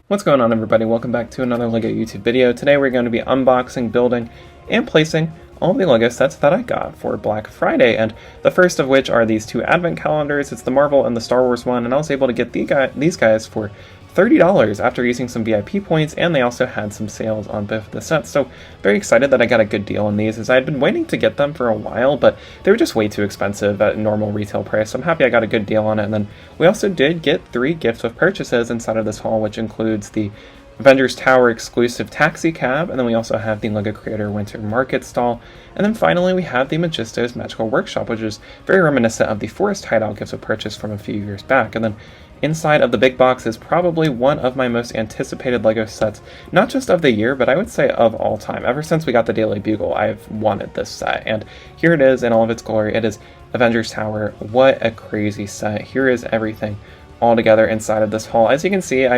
What's going on, everybody? Welcome back to another LEGO YouTube video. Today we're going to be unboxing, building, and placing all the LEGO sets that I got for Black Friday, and the first of which are these two advent calendars. It's the Marvel and the Star Wars one, and I was able to get these guys for $30 after using some VIP points, and they also had some sales on both of the sets, so very excited that I got a good deal on these, as I had been waiting to get them for a while, but they were just way too expensive at normal retail price, so I'm happy I got a good deal on it. And then we also did get 3 gifts with purchases inside of this haul, which includes the Avengers Tower exclusive taxi cab, and then we also have the LEGO Creator Winter Market stall, and then finally we have the Magisto's Magical Workshop, which is very reminiscent of the Forest Hideout gifts of purchase from a few years back. And then inside of the big box is probably one of my most anticipated LEGO sets, not just of the year, but I would say of all time. Ever since we got the Daily Bugle, I've wanted this set, and here it is in all of its glory. It is Avengers Tower. What a crazy set. Here is everything all together inside of this haul. As you can see,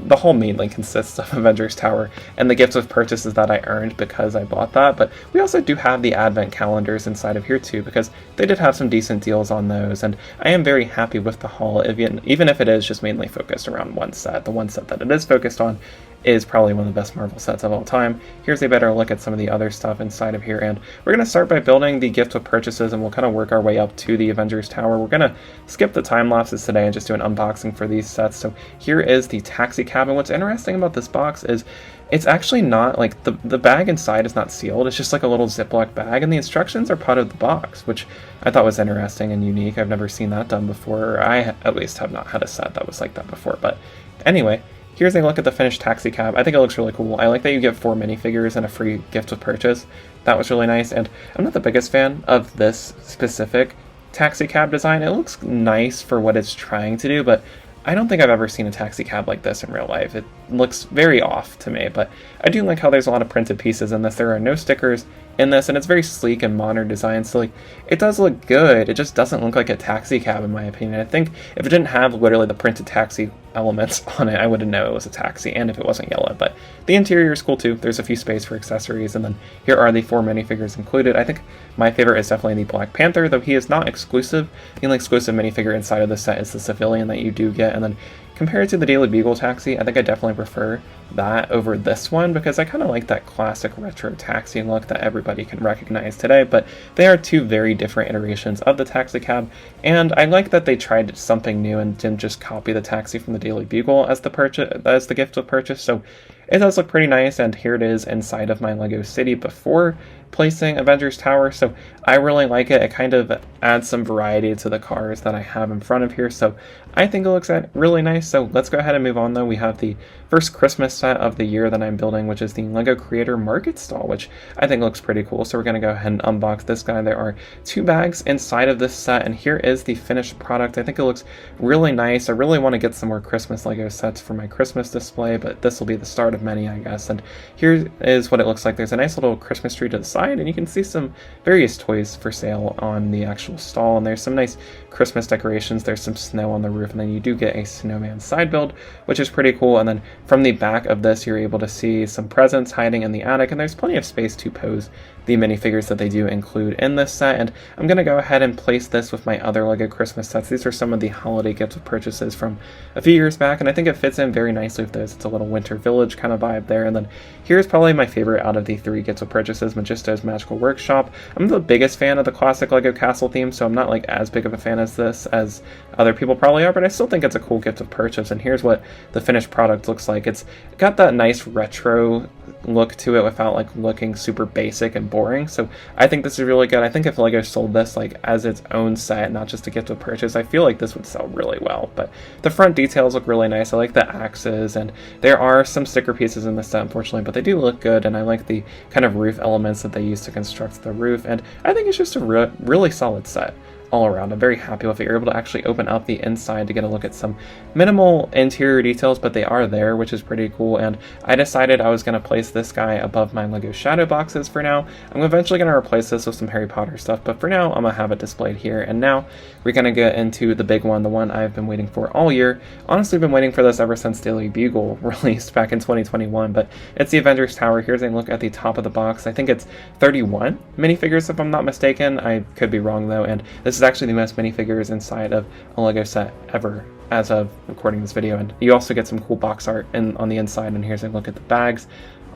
the haul mainly consists of Avengers Tower and the gifts of purchases that I earned because I bought that, but we also do have the advent calendars inside of here too, because they did have some decent deals on those, and I am very happy with the haul, even if it is just mainly focused around one set. The one set that it is focused on is probably one of the best Marvel sets of all time. Here's a better look at some of the other stuff inside of here, and we're going to start by building the gift with purchases, and we'll kind of work our way up to the Avengers Tower. We're going to skip the time lapses today and just do an unboxing for these sets. So here is the taxi cab, and what's interesting about this box is it's actually not, like, the bag inside is not sealed. It's just like a little Ziploc bag, and the instructions are part of the box, which I thought was interesting and unique. I've never seen that done before, or I at least have not had a set that was like that before. But anyway, here's a look at the finished taxi cab. I think it looks really cool. I like that you get 4 minifigures and a free gift with purchase. That was really nice, and I'm not the biggest fan of this specific taxi cab design. It looks nice for what it's trying to do, but I don't think I've ever seen a taxi cab like this in real life. It looks very off to me, but I do like how there's a lot of printed pieces in this. There are no stickers in this, and it's very sleek and modern design, so like, it does look good. It just doesn't look like a taxi cab in my opinion. I think if it didn't have literally the printed taxi elements on it, I wouldn't know it was a taxi, and if it wasn't yellow. But the interior is cool too. There's a few space for accessories, and then here are the 4 minifigures included. I think my favorite is definitely the Black Panther, though he is not exclusive. The only exclusive minifigure inside of this set is the civilian that you do get, and then compared to the Daily Bugle taxi, I think I definitely prefer that over this one, because I kind of like that classic retro taxi look that everybody can recognize today. But they are 2 very different iterations of the taxi cab, and I like that they tried something new and didn't just copy the taxi from the Daily Bugle as the gift of purchase. So it does look pretty nice, and here it is inside of my LEGO city before placing Avengers Tower, so I really like it. It kind of adds some variety to the cars that I have in front of here, so I think it looks really nice. So let's go ahead and move on though. We have the first Christmas set of the year that I'm building, which is the LEGO Creator Market stall, which I think looks pretty cool. So we're going to go ahead and unbox this guy. There are 2 bags inside of this set, and here is the finished product. I think it looks really nice. I really want to get some more Christmas LEGO sets for my Christmas display, but this will be the start of many, I guess. And here is what it looks like. There's a nice little Christmas tree to the side, and you can see some various toys for sale on the actual stall, and there's some nice Christmas decorations. There's some snow on the roof, and then you do get a snowman side build, which is pretty cool. And then from the back of this, you're able to see some presents hiding in the attic, and there's plenty of space to pose the minifigures that they do include in this set. And I'm going to go ahead and place this with my other LEGO Christmas sets. These are some of the holiday gifts with purchases from a few years back, and I think it fits in very nicely with this. It's a little winter village kind of vibe there. And then here's probably my favorite out of the 3 gifts with purchases, Magisto's Magical Workshop. I'm the biggest fan of the classic LEGO castle theme, so I'm not like as big of a fan as this as other people probably are, but I still think it's a cool gift of purchase. And here's what the finished product looks like. It's got that nice retro look to it without like looking super basic and boring, so I think this is really good. I think if LEGO sold this like as its own set, not just a gift of purchase, I feel like this would sell really well. But the front details look really nice. I like the axes, and there are some sticker pieces in this set unfortunately, but they do look good, and I like the kind of roof elements that they use to construct the roof, and I think it's just a really solid set all around. I'm very happy with it. You're able to actually open up the inside to get a look at some minimal interior details, but they are there, which is pretty cool. And I decided I was going to place this guy above my LEGO Shadow boxes for now. I'm eventually going to replace this with some Harry Potter stuff, but for now I'm going to have it displayed here. And now we're going to get into the big one, the one I've been waiting for all year. Honestly, been waiting for this ever since Daily Bugle released back in 2021, but it's the Avengers Tower. Here's a look at the top of the box. I think it's 31 minifigures if I'm not mistaken. I could be wrong though, and this is actually the most minifigures inside of a LEGO set ever as of recording this video. And you also get some cool box art on the inside, and here's a look at the bags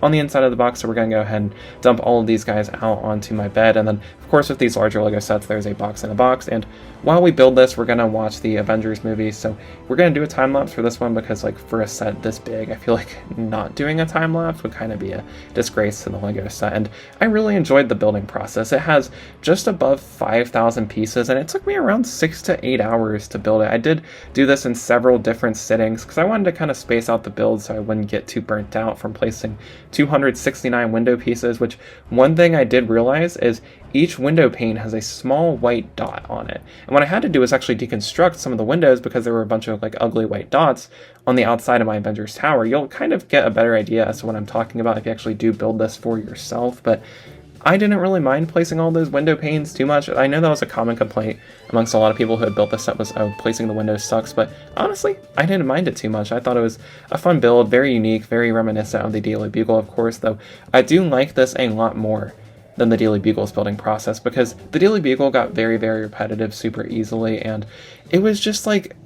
on the inside of the box. So we're going to go ahead and dump all of these guys out onto my bed. And then, of course, with these larger LEGO sets, there's a box in a box. And while we build this, we're going to watch the Avengers movie. So we're going to do a time lapse for this one because, like, for a set this big, I feel like not doing a time lapse would kind of be a disgrace to the LEGO set. And I really enjoyed the building process. It has just above 5,000 pieces, and it took me around 6 to 8 hours to build it. I did do this in several different sittings because I wanted to kind of space out the build so I wouldn't get too burnt out from placing 269 window pieces, which one thing I did realize is each window pane has a small white dot on it. And what I had to do was actually deconstruct some of the windows because there were a bunch of like ugly white dots on the outside of my Avengers Tower. You'll kind of get a better idea as to what I'm talking about if you actually do build this for yourself, but I didn't really mind placing all those window panes too much. I know that was a common complaint amongst a lot of people who had built this set was, oh, placing the windows sucks, but honestly, I didn't mind it too much. I thought it was a fun build, very unique, very reminiscent of the Daily Bugle, of course, though I do like this a lot more than the Daily Bugle's building process because the Daily Bugle got very, very repetitive super easily, and it was just like,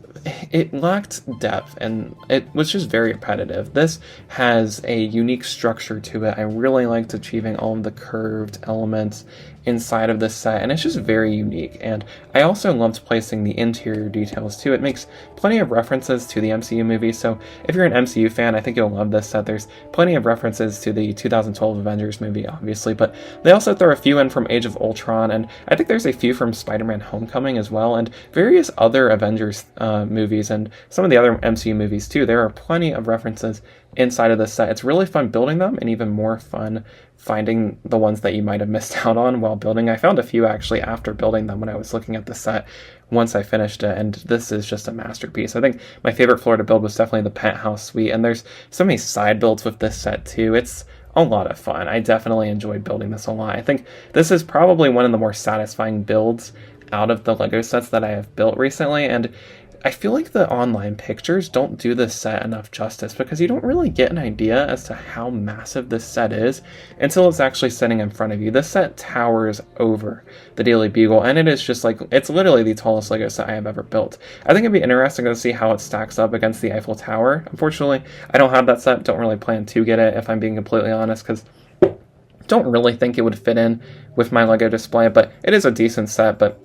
it lacked depth and it was just very repetitive. This has a unique structure to it. I really liked achieving all of the curved elements inside of this set, and it's just very unique. And I also loved placing the interior details too. It makes plenty of references to the MCU movie, so if you're an MCU fan, I think you'll love this set. There's plenty of references to the 2012 Avengers movie, obviously, but they also throw a few in from Age of Ultron, and I think there's a few from Spider-Man Homecoming as well, and various other Avengers movies, and some of the other MCU movies too. There are plenty of references inside of this set. It's really fun building them, and even more fun finding the ones that you might have missed out on while building. I found a few actually after building them when I was looking at the set once I finished it, and this is just a masterpiece. I think my favorite floor to build was definitely the penthouse suite, and there's so many side builds with this set too. It's a lot of fun. I definitely enjoyed building this a lot. I think this is probably one of the more satisfying builds out of the LEGO sets that I have built recently, and I feel like the online pictures don't do this set enough justice because you don't really get an idea as to how massive this set is until it's actually sitting in front of you. This set towers over the Daily Bugle, and it is just like, it's literally the tallest LEGO set I have ever built. I think it'd be interesting to see how it stacks up against the Eiffel Tower. Unfortunately, I don't have that set, don't really plan to get it if I'm being completely honest, because don't really think it would fit in with my LEGO display, but it is a decent set. But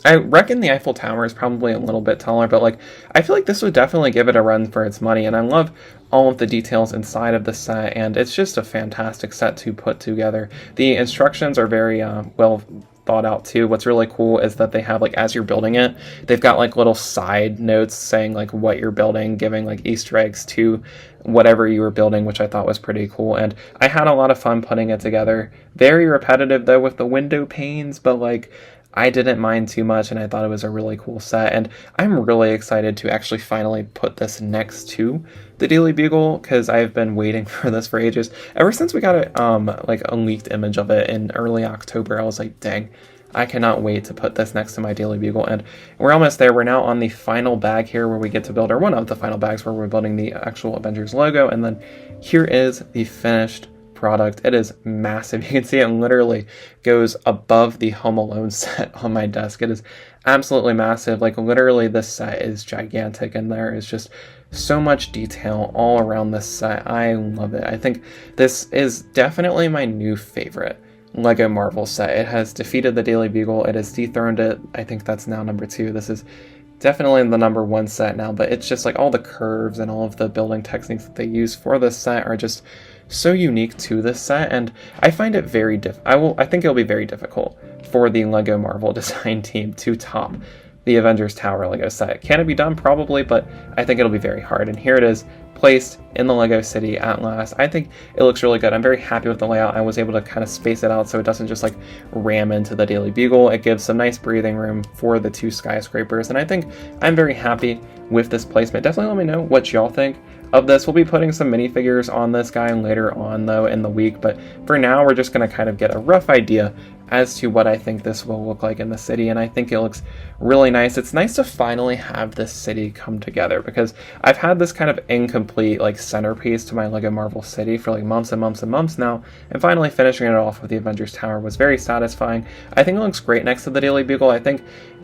I reckon the Eiffel Tower is probably a little bit taller, but like I feel like this would definitely give it a run for its money, and I love all of the details inside of the set, and it's just a fantastic set to put together. The instructions are very well thought out too. What's really cool is that they have, like, as you're building it, they've got like little side notes saying like what you're building, giving like Easter eggs to whatever you were building, which I thought was pretty cool. And I had a lot of fun putting it together. Very repetitive though with the window panes, but like I didn't mind too much, and I thought it was a really cool set, and I'm really excited to actually finally put this next to the Daily Bugle, because I've been waiting for this for ages. Ever since we got a leaked image of it in early October, I was like, dang, I cannot wait to put this next to my Daily Bugle, and we're almost there. We're now on the final bag here where we get to build, or one of the final bags where we're building the actual Avengers logo, and then here is the finished product. It is massive. You can see it literally goes above the Home Alone set on my desk. It is absolutely massive. Like literally this set is gigantic, and there is just so much detail all around this set. I love it. I think this is definitely my new favorite LEGO Marvel set. It has defeated the Daily Bugle. It has dethroned it. I think that's now number 2. This is definitely the number 1 set now, but it's just like all the curves and all of the building techniques that they use for this set are just so unique to this set, and I find it very I think it'll be very difficult for the LEGO Marvel design team to top the Avengers Tower LEGO set. Can it be done? Probably, but I think it'll be very hard. And here it is, placed in the LEGO City at last. I think it looks really good. I'm very happy with the layout. I was able to kind of space it out so it doesn't just like ram into the Daily Bugle. It gives some nice breathing room for the 2 skyscrapers, and I think I'm very happy with this placement. Definitely let me know what y'all think of this. We'll be putting some minifigures on this guy later on though in the week, but for now we're just going to kind of get a rough idea as to what I think this will look like in the city, and I think it looks really nice. It's nice to finally have this city come together, because I've had this kind of incomplete like centerpiece to my LEGO Marvel city for like months and months and months now, and finally finishing it off with the Avengers Tower was very satisfying. I think it looks great next to the Daily Bugle. I think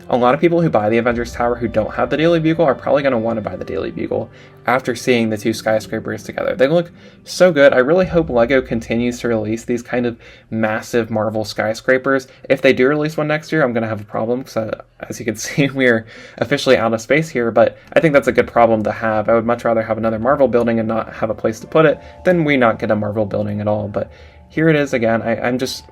a lot of people who buy the Avengers Tower who don't have the Daily Bugle are probably going to want to buy the Daily Bugle after seeing the two skyscrapers together. They look so good. I really hope LEGO continues to release these kind of massive Marvel skyscrapers. If they do release one next year, I'm going to have a problem because, as you can see, we're officially out of space here, but I think that's a good problem to have. I would much rather have another Marvel building and not have a place to put it than we not get a Marvel building at all. But here it is again. I'm just...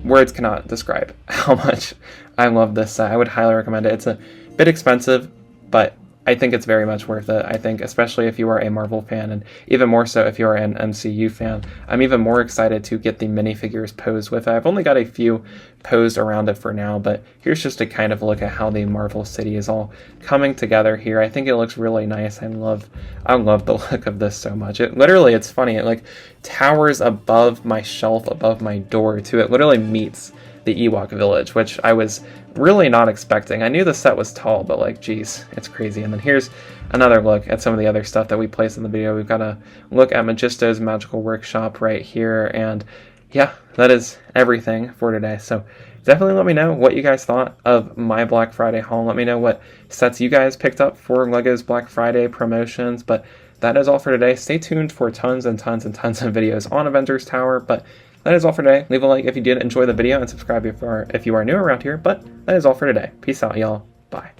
words cannot describe how much I love this set. I would highly recommend it. It's a bit expensive, but I think it's very much worth it. I think especially if you are a Marvel fan, and even more so if you are an MCU fan. I'm even more excited to get the minifigures posed with it. I've only got a few posed around it for now, but here's just a kind of look at how the Marvel city is all coming together here. I think it looks really nice. I love the look of this so much. It's funny. It like towers above my shelf, above my door too. It literally meets the Ewok village, which I was really not expecting. I knew the set was tall, but like, geez, it's crazy. And then here's another look at some of the other stuff that we placed in the video. We've got a look at Magisto's Magical Workshop right here, and yeah, that is everything for today. So definitely let me know what you guys thought of my Black Friday haul. Let me know what sets you guys picked up for LEGO's Black Friday promotions, but that is all for today. Stay tuned for tons and tons and tons of videos on Avengers Tower, but that is all for today. Leave a like if you did enjoy the video and subscribe if you are new around here, but that is all for today. Peace out, y'all. Bye.